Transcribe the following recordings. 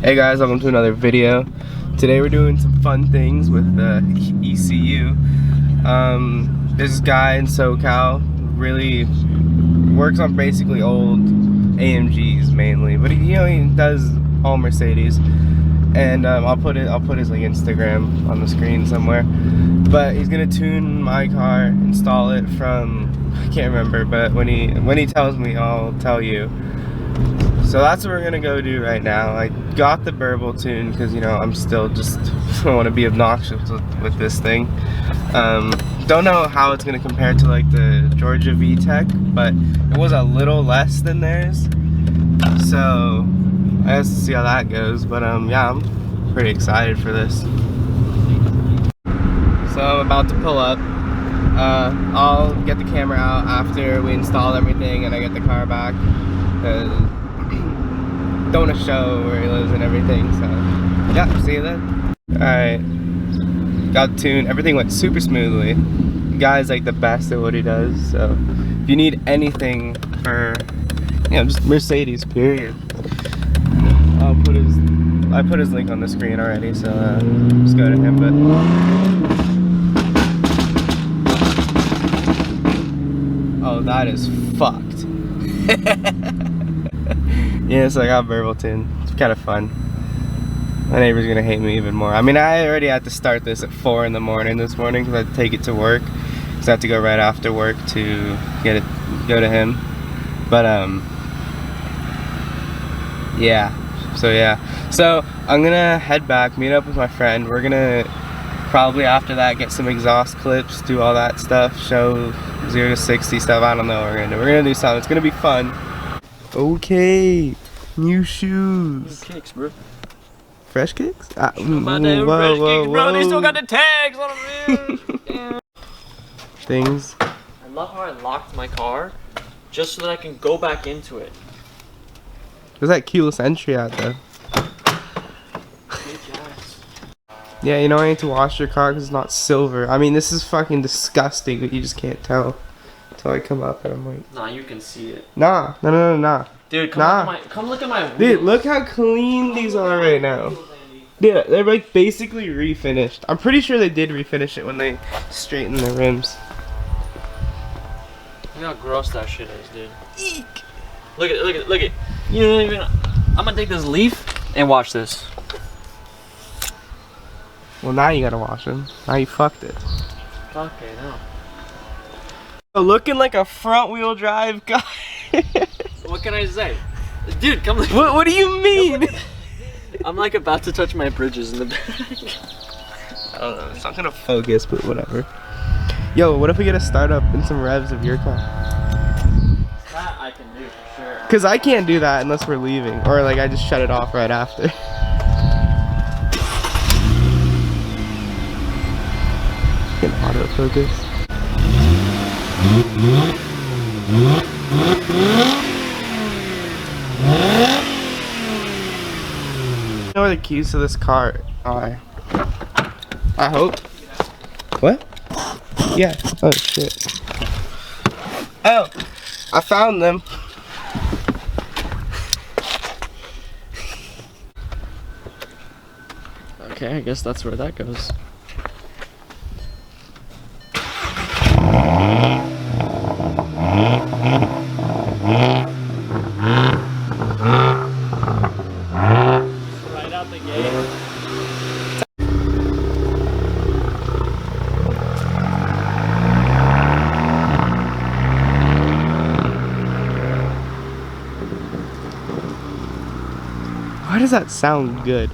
Hey guys, welcome to another video. Today we're doing some fun things with the ECU. This guy in SoCal really works on basically old AMGs mainly, but he does all Mercedes. And I'll put his like Instagram on the screen somewhere. But he's gonna tune my car, install it from, I can't remember, but when he tells me, I'll tell you. So that's what we're gonna go do right now. I got the burble tune because I'm still just I want to be obnoxious with this thing. Don't know how it's gonna compare to like the Georgia VTEC, but it was a little less than theirs. So I guess to see how that goes. But yeah, I'm pretty excited for this. So I'm about to pull up. I'll get the camera out after we install everything and I get the car back. Don't want to show where he lives and everything, so yeah, see you then. Alright, got the tune. Everything went super smoothly. The guy's like the best at what he does, so if you need anything for just Mercedes period, I put his link on the screen already, so just go to him. But oh, that is fucked. Yeah, so I got burble tune. It's kind of fun. My neighbor's gonna hate me even more. I mean, I already had to start this at 4 in the morning this morning because I had to take it to work. Because I have to go right after work to go to him. But yeah. So I'm gonna head back, meet up with my friend. We're gonna probably after that get some exhaust clips, do all that stuff, show 0 to 60 stuff. I don't know what we're gonna do. We're gonna do something. It's gonna be fun. Okay, new shoes. New kicks, bro. Fresh kicks? Fresh kicks, bro. They still got the tags on them, dude. Things. I love how I locked my car just so that I can go back into it. Where's that keyless entry at though? Yeah, I need to wash your car because it's not silver. I mean, this is fucking disgusting, but you just can't tell until I come up and I'm like, nah, you can see it. Nah. Dude, come look at my wheels. Dude, look how clean these are right now. Dude, they're like basically refinished. I'm pretty sure they did refinish it when they straightened the rims. Look how gross that shit is, dude. Eek. Look at. You don't even. I'm gonna take this leaf and watch this. Well, now you gotta wash them. Now you fucked it. Okay, no. Looking like a front wheel drive guy. What can I say? Dude, come look. What do you mean? I'm like about to touch my bridges in the back. I don't know, it's not gonna focus, but whatever. Yo, what if we get a startup and some revs of your car? That I can do for sure. Cause I can't do that unless we're leaving, or like I just shut it off right after. Get autofocus. I know where the keys to this car are. I hope. What? Yeah. Oh shit. Oh, I found them. Okay, I guess that's where that goes. Right out the gate. Why does that sound good?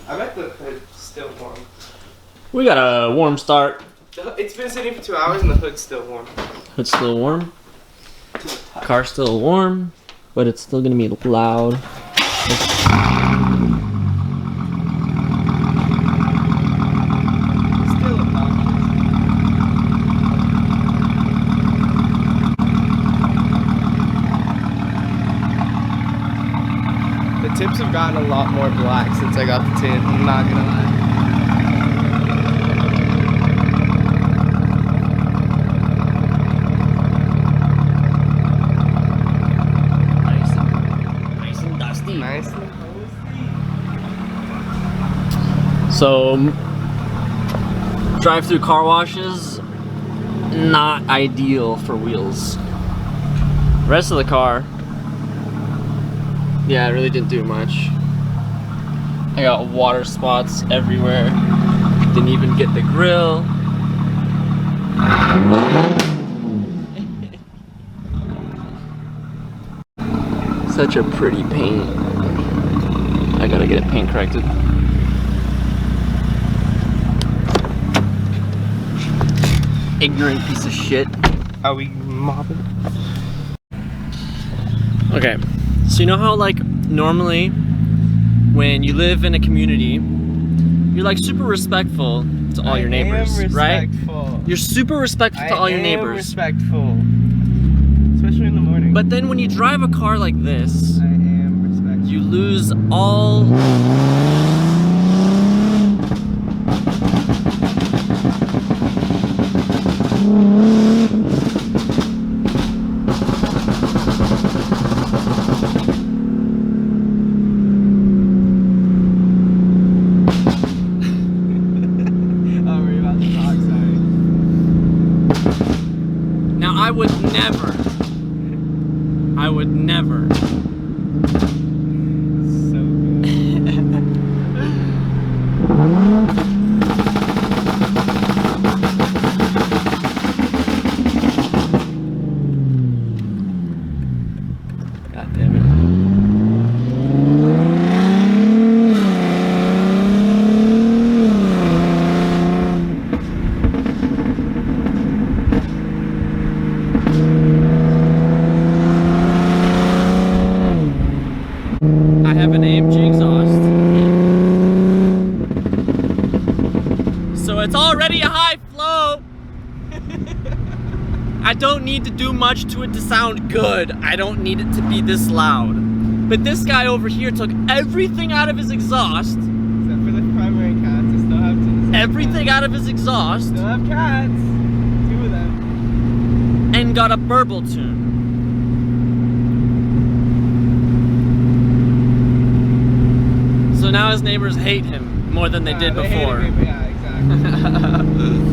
I bet the hood's still warm. We got a warm start. It's been sitting for 2 hours and the hood's still warm. Hood's still warm. Car's still warm, but it's still gonna be loud. tips have gotten a lot more black since I got the tin, I'm not gonna lie. So, drive-through car washes, not ideal for wheels. Rest of the car, yeah, it really didn't do much. I got water spots everywhere. Didn't even get the grill. Such a pretty paint. I gotta get it paint corrected. Ignorant piece of shit. Are we mopping? Okay, so you know how like normally when you live in a community, you're like super respectful to all your neighbors, right? You're super respectful to all your neighbors. Respectful. Especially in the morning. But then when you drive a car like this, I am respectful. you lose all... I would never. So God damn it. I have an AMG exhaust, so it's already a high flow. I don't need to do much to it to sound good. I don't need it to be this loud. But this guy over here took everything out of his exhaust. Except for the primary cats, I still have to. Everything out of his exhaust. Still have cats. 2 of them. And got a burble tune. So now his neighbors hate him more than they did before. Hated me, yeah, exactly.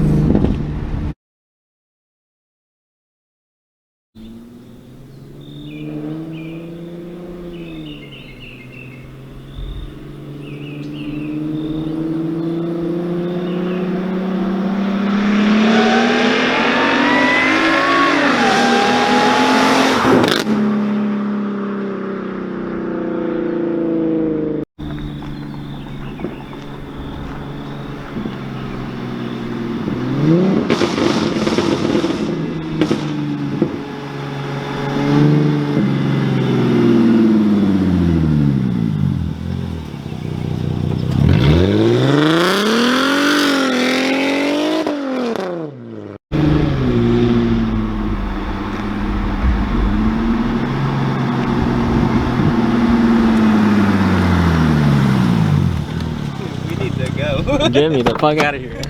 Get me the fuck out of here.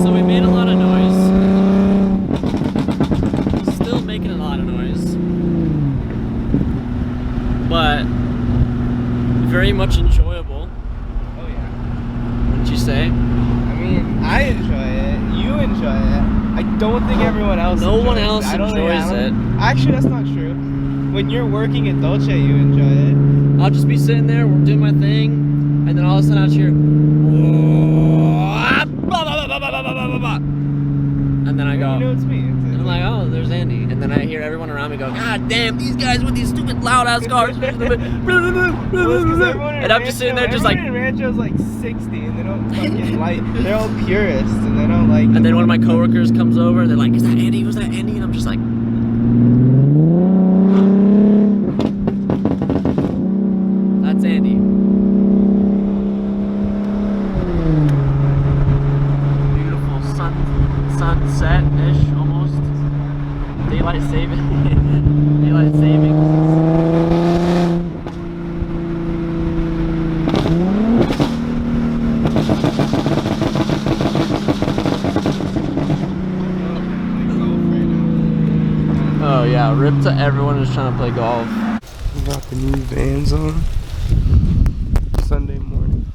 So we made a lot of noise. Still making a lot of noise. But very much enjoyable. Oh yeah. Wouldn't you say? I mean, I enjoy it. You enjoy it. I don't think everyone else No enjoys one else it. enjoys it. Actually, that's not true. When you're working at Dolce, you enjoy it. I'll just be sitting there, doing my thing, and then all of a sudden I'll hear, and then I go, You know it's me. and I'm like, oh, there's Andy. And then I hear everyone around me go, God damn, these guys with these stupid loud ass cars. And I'm just sitting there just like, everyone in Rancho's like 60 and they don't fucking like, they're all purists and they don't like. and then one of my coworkers comes over and they're like, is that Andy? Was that Andy? And I'm just like, that's Andy. Beautiful sunset-ish almost. Daylight saving. Daylight savings. Oh, Oh yeah, rip to everyone who's trying to play golf. got the new Vans on. Sunday morning.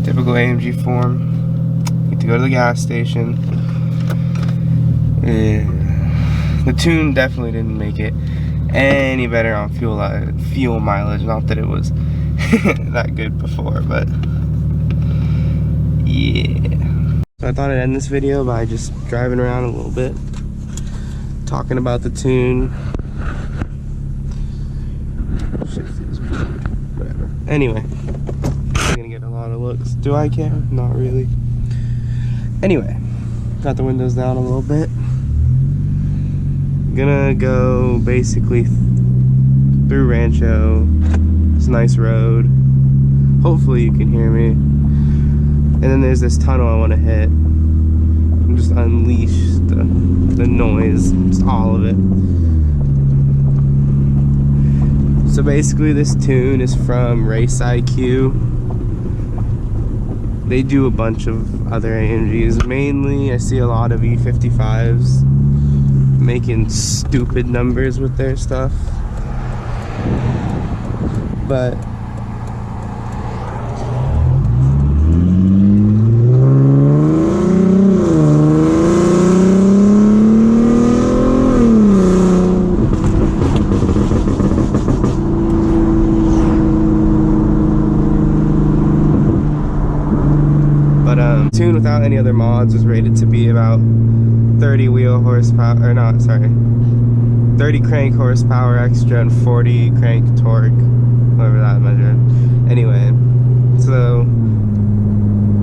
Typical AMG form. Need to go to the gas station. The tune definitely didn't make it any better on fuel mileage. Not that it was that good before, but yeah. So I thought I'd end this video by just driving around a little bit, talking about the tune. Shit feels weird. Whatever. Anyway. Gonna get a lot of looks. Do I care? Not really. Anyway, got the windows down a little bit. Gonna go basically through Rancho. It's a nice road. Hopefully you can hear me. And then there's this tunnel I want to hit. And just unleash the noise, just all of it. So basically this tune is from Raceiq. They do a bunch of other AMGs. Mainly, I see a lot of E55s making stupid numbers with their stuff. But tune without any other mods was rated to be about 30 wheel horsepower, or not, sorry, 30 crank horsepower extra and 40 crank torque, whatever that measured. Anyway, so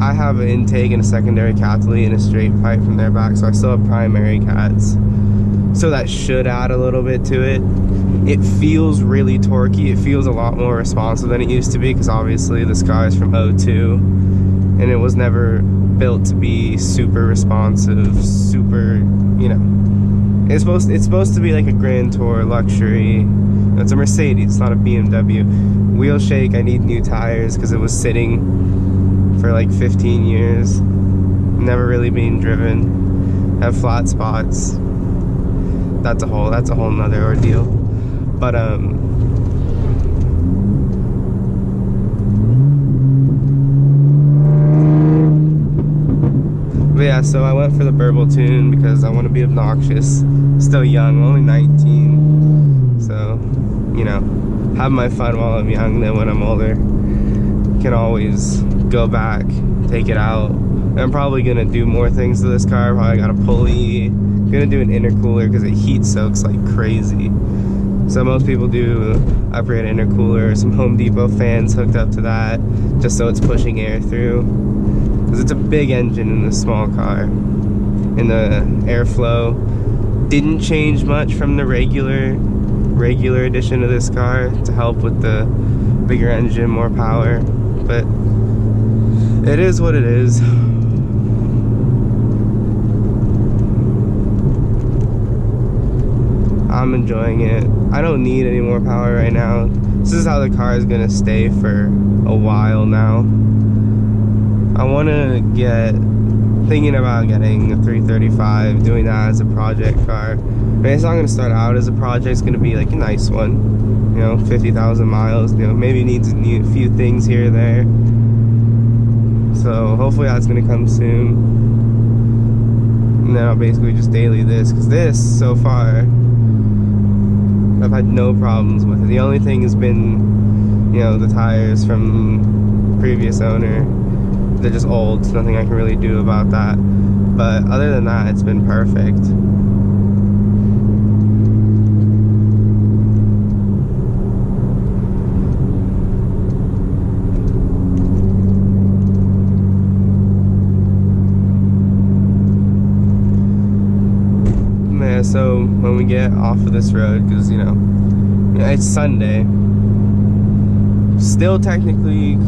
I have an intake and a secondary catalytic and a straight pipe from their back, so I still have primary cats. So that should add a little bit to it. It feels really torquey. It feels a lot more responsive than it used to be, because obviously this car is from '02 and it was never built to be super responsive, super, you know. It's supposed to be like a Grand Tour luxury. It's a Mercedes, it's not a BMW. Wheel shake, I need new tires because it was sitting for like 15 years. Never really being driven. Have flat spots. That's a whole nother ordeal. But yeah, so I went for the burble tune because I want to be obnoxious. Still young, I'm only 19. So, you know, have my fun while I'm young, then when I'm older, can always go back, take it out. I'm probably gonna do more things to this car. Probably got a pulley. Gonna do an intercooler because it heat soaks like crazy. So most people do upgrade intercooler, some Home Depot fans hooked up to that, just so it's pushing air through. Because it's a big engine in this small car. And the airflow didn't change much from the regular edition of this car to help with the bigger engine, more power. But it is what it is. I'm enjoying it. I don't need any more power right now. This is how the car is gonna stay for a while now. I wanna thinking about getting a 335, doing that as a project car. But it's not gonna start out as a project, it's gonna be like a nice one. You know, 50,000 miles, you know, maybe needs a few things here or there. So hopefully that's gonna come soon. And then I'll basically just daily this, because this, so far, I've had no problems with it. The only thing has been, you know, the tires from previous owner. They're just old, so nothing I can really do about that. But other than that, it's been perfect. when we get off of this road, because you know it's Sunday. Still technically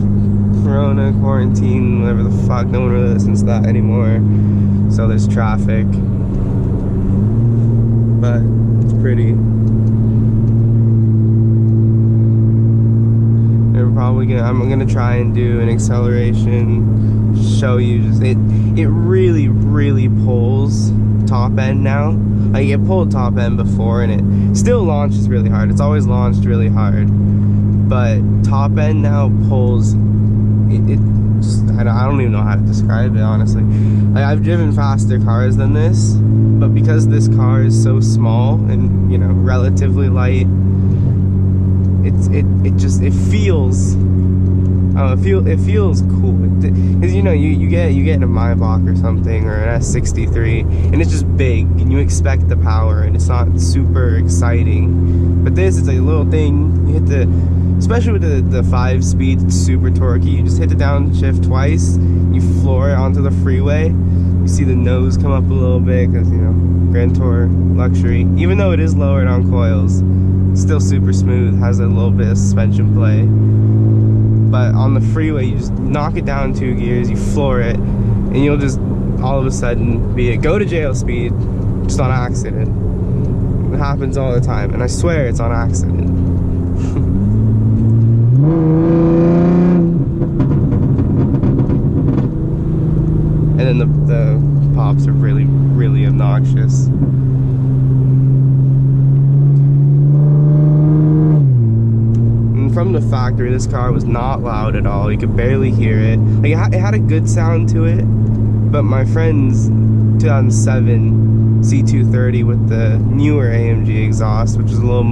Corona quarantine, whatever the fuck. No one really listens to that anymore. So there's traffic, but it's pretty. I'm gonna try and do an acceleration, show you just it really pulls top end now. Like it pulled top end before and it still launches really hard. It's always launched really hard, but top end now pulls I don't even know how to describe it, honestly. Like, I've driven faster cars than this, but because this car is so small and, you know, relatively light, it feels it feels cool, because you know you get in a Maybach or something, or an S63, and it's just big and you expect the power and it's not super exciting. But this is a little thing. You hit the, especially with the 5-speed, it's super torquey. You just hit the downshift twice, you floor it onto the freeway. You see the nose come up a little bit because, you know, Grand Tour luxury. Even though it is lowered on coils, still super smooth, has a little bit of suspension play. But on the freeway, you just knock it down 2 gears, you floor it, and you'll just all of a sudden go to jail speed just on accident. It happens all the time, and I swear it's on accident. And then the pops are really obnoxious. From the factory, this car was not loud at all. You could barely hear it. Like it had a good sound to it, but my friend's 2007 C230 with the newer AMG exhaust, which is a little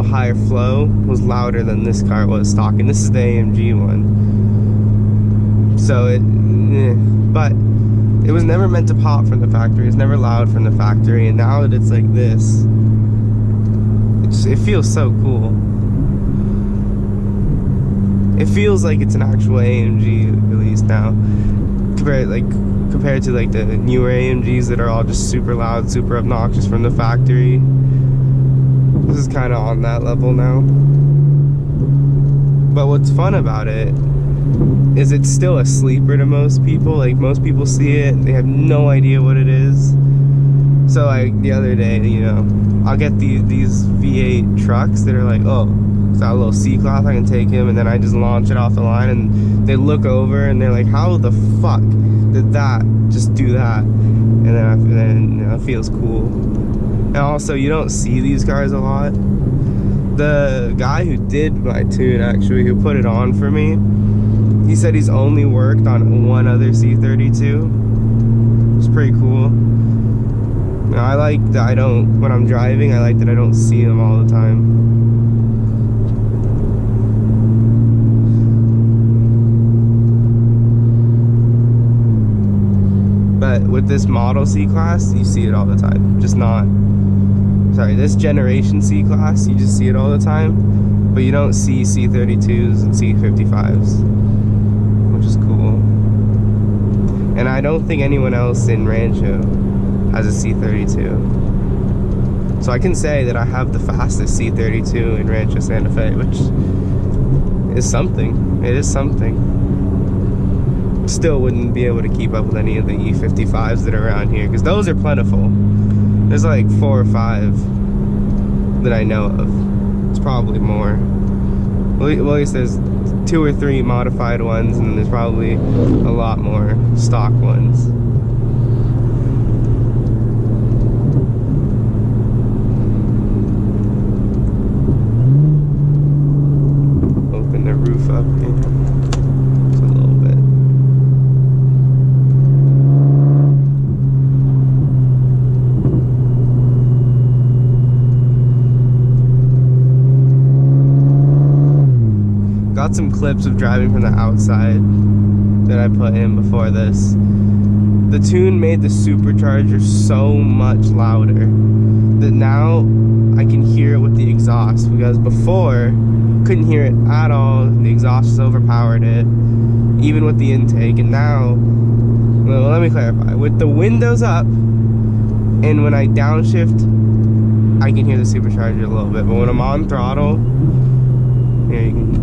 higher flow, was louder than this car was stock, and this is the AMG one. So but it was never meant to pop from the factory. It's never loud from the factory, and now that it's like this, it feels so cool. It feels like it's an actual AMG, at least now, compared to like the newer AMGs that are all just super loud, super obnoxious from the factory. This is kind of on that level now. But what's fun about it is it's still a sleeper to most people. Like, most people see it, they have no idea what it is. So like the other day, you know, I'll get these V8 trucks that are like, oh, it's that little C-Class, I can take him, and then I just launch it off the line, and they look over and they're like, how the fuck did that just do that? And then you know, it feels cool. And also, you don't see these cars a lot. The guy who did my tune, actually, who put it on for me, he said he's only worked on one other C32. It's pretty cool. I like that when I'm driving, I like that I don't see them all the time. But with this model C-Class, you see it all the time. This generation C-Class, you just see it all the time. But you don't see C32s and C55s, which is cool. And I don't think anyone else in Rancho has a C32. So I can say that I have the fastest C32 in Rancho Santa Fe, which is something. It is something. Still wouldn't be able to keep up with any of the E55s that are around here, because those are plentiful. There's like 4 or 5 that I know of. It's probably more. Well, at least there's 2 or 3 modified ones, and there's probably a lot more stock ones. Open the roof up here. Just a little bit. Got some clips of driving from the outside that I put in before this. The tune made the supercharger so much louder that now I can hear it with the exhaust, because before couldn't hear it at all. The exhaust just overpowered it, even with the intake. And now, well, let me clarify, with the windows up, and when I downshift, I can hear the supercharger a little bit, but when I'm on throttle, here you can,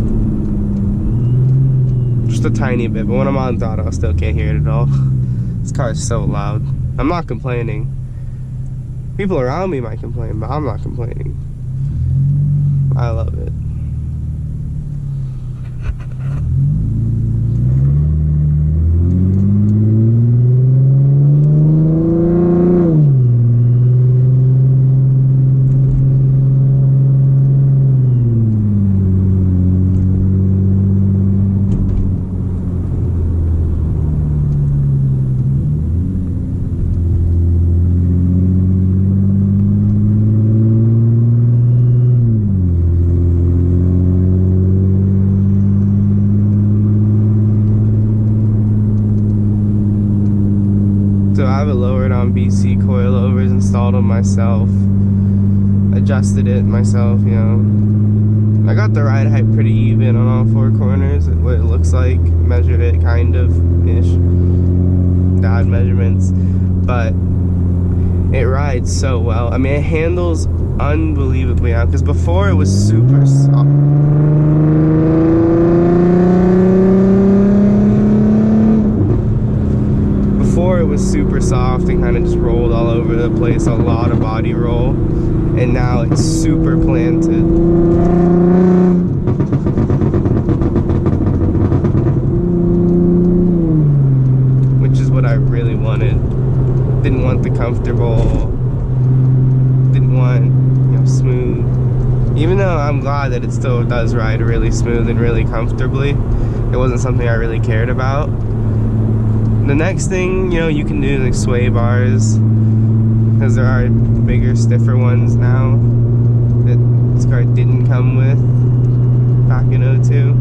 just a tiny bit, but when I'm on throttle, I still can't hear it at all. This car is so loud. I'm not complaining. People around me might complain, but I'm not complaining. I love it. So I have it lowered on BC coilovers, installed them myself, adjusted it myself, you know. I got the ride height pretty even on all four corners, what it looks like, measured it kind of-ish, dialed measurements, but it rides so well. I mean, it handles unbelievably out, because before it was super soft. It was super soft and kind of just rolled all over the place, a lot of body roll, and now it's super planted. Which is what I really wanted. Didn't want the comfortable, didn't want, you know, smooth. Even though I'm glad that it still does ride really smooth and really comfortably, it wasn't something I really cared about. The next thing, you know, you can do like sway bars, because there are bigger, stiffer ones now that this car didn't come with back in '02.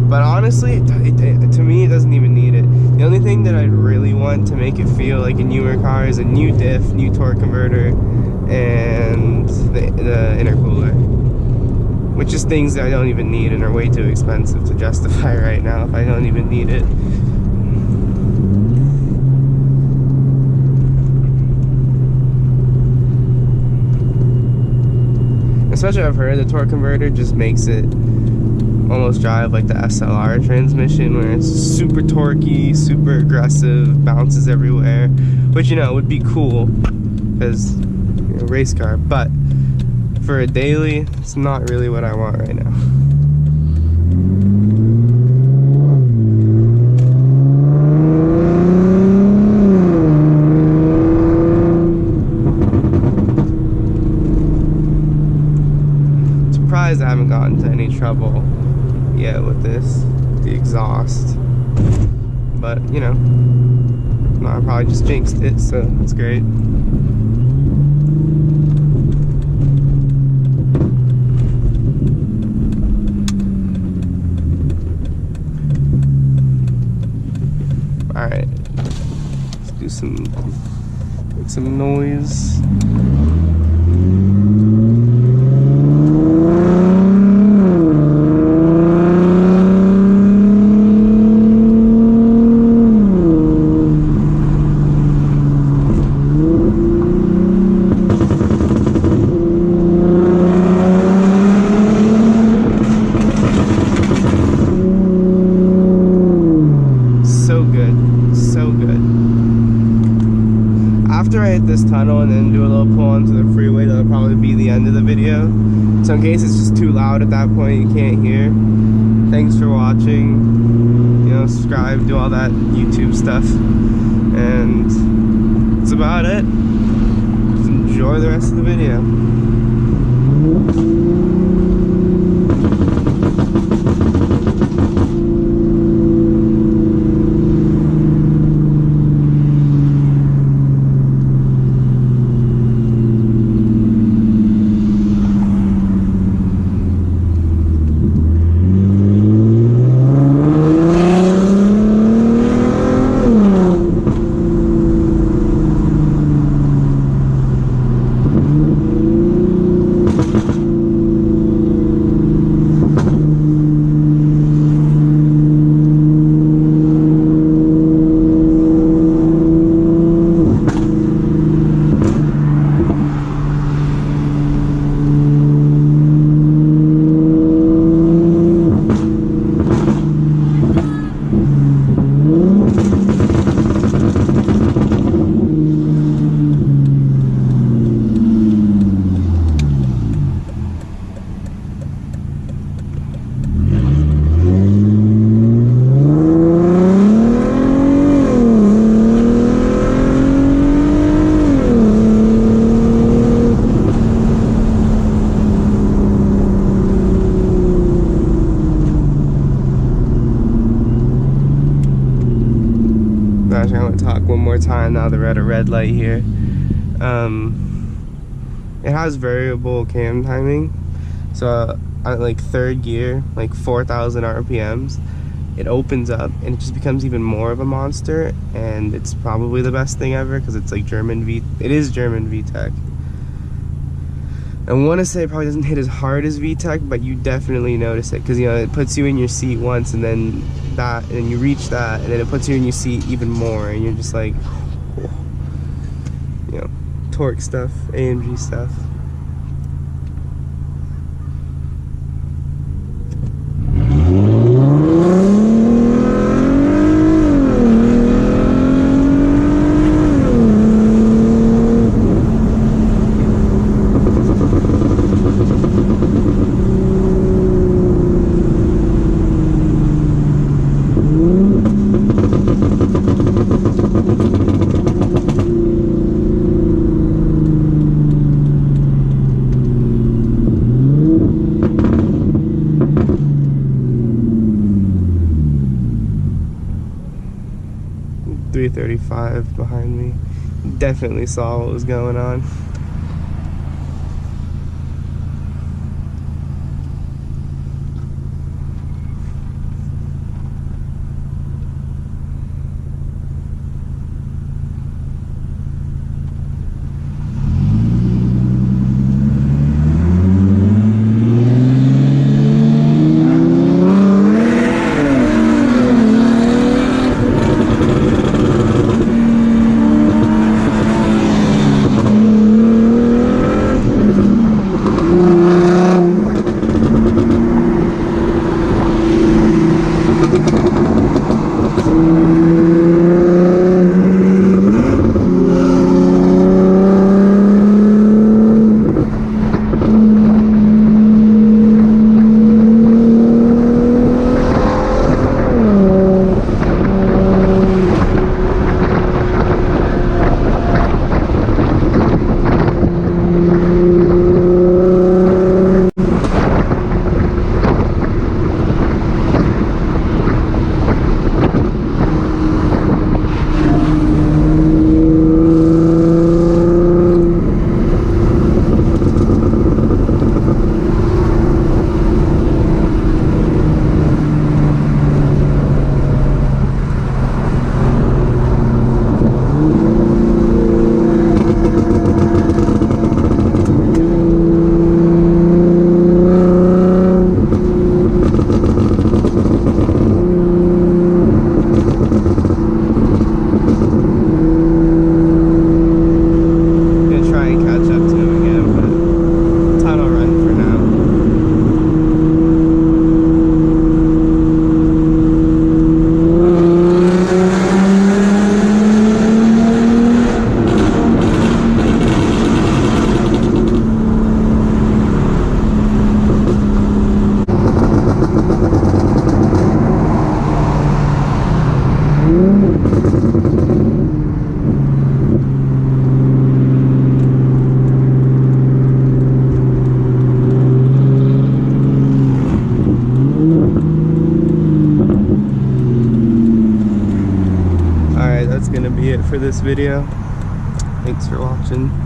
But honestly, to me, it doesn't even need it. The only thing that I'd really want to make it feel like a newer car is a new diff, new torque converter, and the intercooler. Which is things that I don't even need and are way too expensive to justify right now if I don't even need it. Especially I've heard the torque converter just makes it almost drive like the SLR transmission, where it's super torquey, super aggressive, bounces everywhere, which, you know, would be cool because, you know, race car, but for a daily, it's not really what I want right now. I haven't gotten into any trouble yet with this, the exhaust, but you know, I probably just jinxed it, so that's great. Alright, let's do make some noise. After I hit this tunnel and then do a little pull onto the freeway, that'll probably be the end of the video. So in case it's just too loud at that point, you can't hear. Thanks for watching. You know, subscribe, do all that YouTube stuff. And that's about it. Just enjoy the rest of the video. gosh, I want to talk one more time now that we're at a red light here. It has variable cam timing, so at like 3rd gear, like 4,000 RPMs, it opens up and it just becomes even more of a monster, and it's probably the best thing ever because it's like it is German VTEC. I want to say it probably doesn't hit as hard as VTEC, but you definitely notice it because, you know, it puts you in your seat once, and then you reach that, and then it puts you in your seat even more, and you're just like, oh. You know, torque stuff, AMG stuff. .335 behind me. Definitely saw what was going on. Alright, that's gonna be it for this video. Thanks for watching.